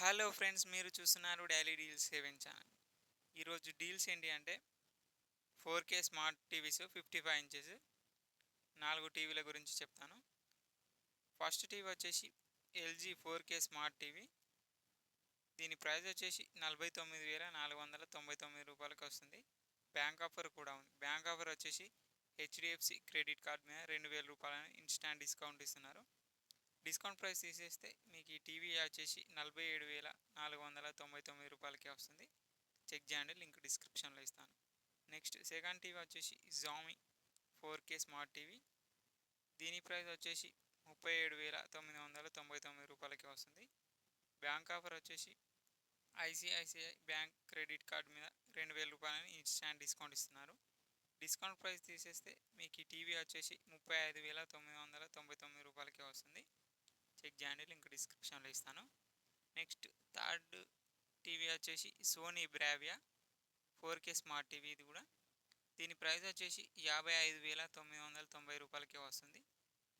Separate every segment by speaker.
Speaker 1: Hello friends, మీరు చూస్తున్నారు daily deals 7 channel. ఈరోజు డీల్స్ ఏంటి అంటే 4K స్మార్ట్ టీవీస్ 55 ఇంచెస్ 4 టీవీల గురించి చెప్తాను. ఫస్ట్ టీవీ వచ్చేసి ఎల్జీ 4K స్మార్ట్ టీవీ. దీని ప్రైస్ వచ్చేసి 49,499 రూపాయలకి వస్తుంది. బ్యాంక్ ఆఫర్ కూడా ఉంది. బ్యాంక్ ఆఫర్ వచ్చేసి హెచ్డిఎఫ్సి క్రెడిట్ కార్డ్ మీద 2,000 రూపాయలని ఇన్స్టాంట్ డిస్కౌంట్ ఇస్తున్నారు. డిస్కౌంట్ ప్రైస్ తీసేస్తే మీకు ఈ టీవీ వచ్చేసి 47,499 రూపాయలకే వస్తుంది. చెక్ చేయండి, లింక్ డిస్క్రిప్షన్లో ఇస్తాను. నెక్స్ట్ సెకండ్ టీవీ వచ్చేసి జామీ 4K స్మార్ట్ టీవీ. దీని ప్రైస్ వచ్చేసి 37,999 రూపాయలకి వస్తుంది. బ్యాంక్ ఆఫర్ వచ్చేసి ఐసిఐసిఐ బ్యాంక్ క్రెడిట్ కార్డ్ మీద 2,000 రూపాయలని ఇన్స్టాంట్ డిస్కౌంట్ ఇస్తున్నారు. డిస్కౌంట్ ప్రైస్ తీసేస్తే మీకు ఈ టీవీ వచ్చేసి 35,999 రూపాయలకే వస్తుంది. చెక్ చేయండి, లింక్ డిస్క్రిప్షన్లో ఇస్తాను. నెక్స్ట్ థర్డ్ టీవీ వచ్చేసి Sony Bravia 4K smart TV. ఇది కూడా దీని ప్రైస్ వచ్చేసి 55,990 రూపాయలకే వస్తుంది.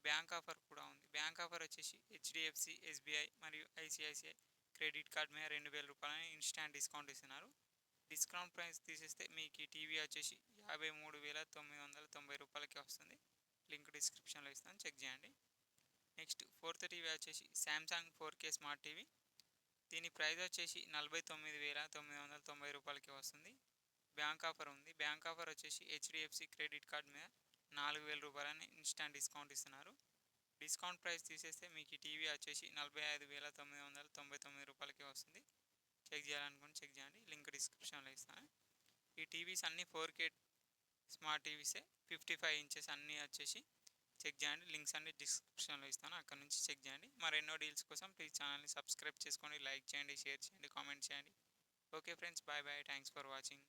Speaker 1: బ్యాంక్ ఆఫర్ కూడా ఉంది. బ్యాంక్ ఆఫర్ వచ్చేసి హెచ్డిఎఫ్సి, ఎస్బీఐ మరియు ఐసిఐసిఐ క్రెడిట్ కార్డ్ మీద 2,000 రూపాయలని ఇన్స్టాంట్ డిస్కౌంట్ ఇస్తున్నారు. డిస్కౌంట్ ప్రైస్ తీసేస్తే మీకు ఈ టీవీ వచ్చేసి 53,990 రూపాయలకే వస్తుంది. లింక్ డిస్క్రిప్షన్లో ఇస్తాను, చెక్ చేయండి. నెక్స్ట్ ఫోర్త్ టీవీ వచ్చేసి శాంసంగ్ 4K స్మార్ట్ టీవీ. దీని ప్రైస్ వచ్చేసి 49,990 రూపాయలకి వస్తుంది. బ్యాంక్ ఆఫర్ ఉంది. బ్యాంక్ ఆఫర్ వచ్చేసి హెచ్డిఎఫ్సి క్రెడిట్ కార్డ్ మీద 4,000 రూపాయలని ఇన్స్టాంట్ డిస్కౌంట్ ఇస్తున్నారు. డిస్కౌంట్ ప్రైస్ తీసేస్తే మీకు ఈ టీవీ వచ్చేసి 45,999 రూపాయలకి వస్తుంది. చెక్ చేయాలనుకుని చెక్ చేయండి, లింక్ డిస్క్రిప్షన్లో ఇస్తాను. ఈ టీవీస్ అన్నీ 4K స్మార్ట్ టీవీసే, 55 ఇంచెస్ అన్నీ వచ్చేసి. చెక్ చేయండి, లింక్స్ అన్ని డిస్క్రిప్షన్లో ఇస్తాను, అక్కడ నుంచి చెక్ చేయండి. మరెన్నో డీల్స్ కోసం ప్లీజ్ ఛానల్ని సబ్స్క్రైబ్ చేసుకోండి, లైక్ చేయండి, షేర్ చేయండి, కామెంట్ చేయండి. Okay friends, bye bye, thanks for watching.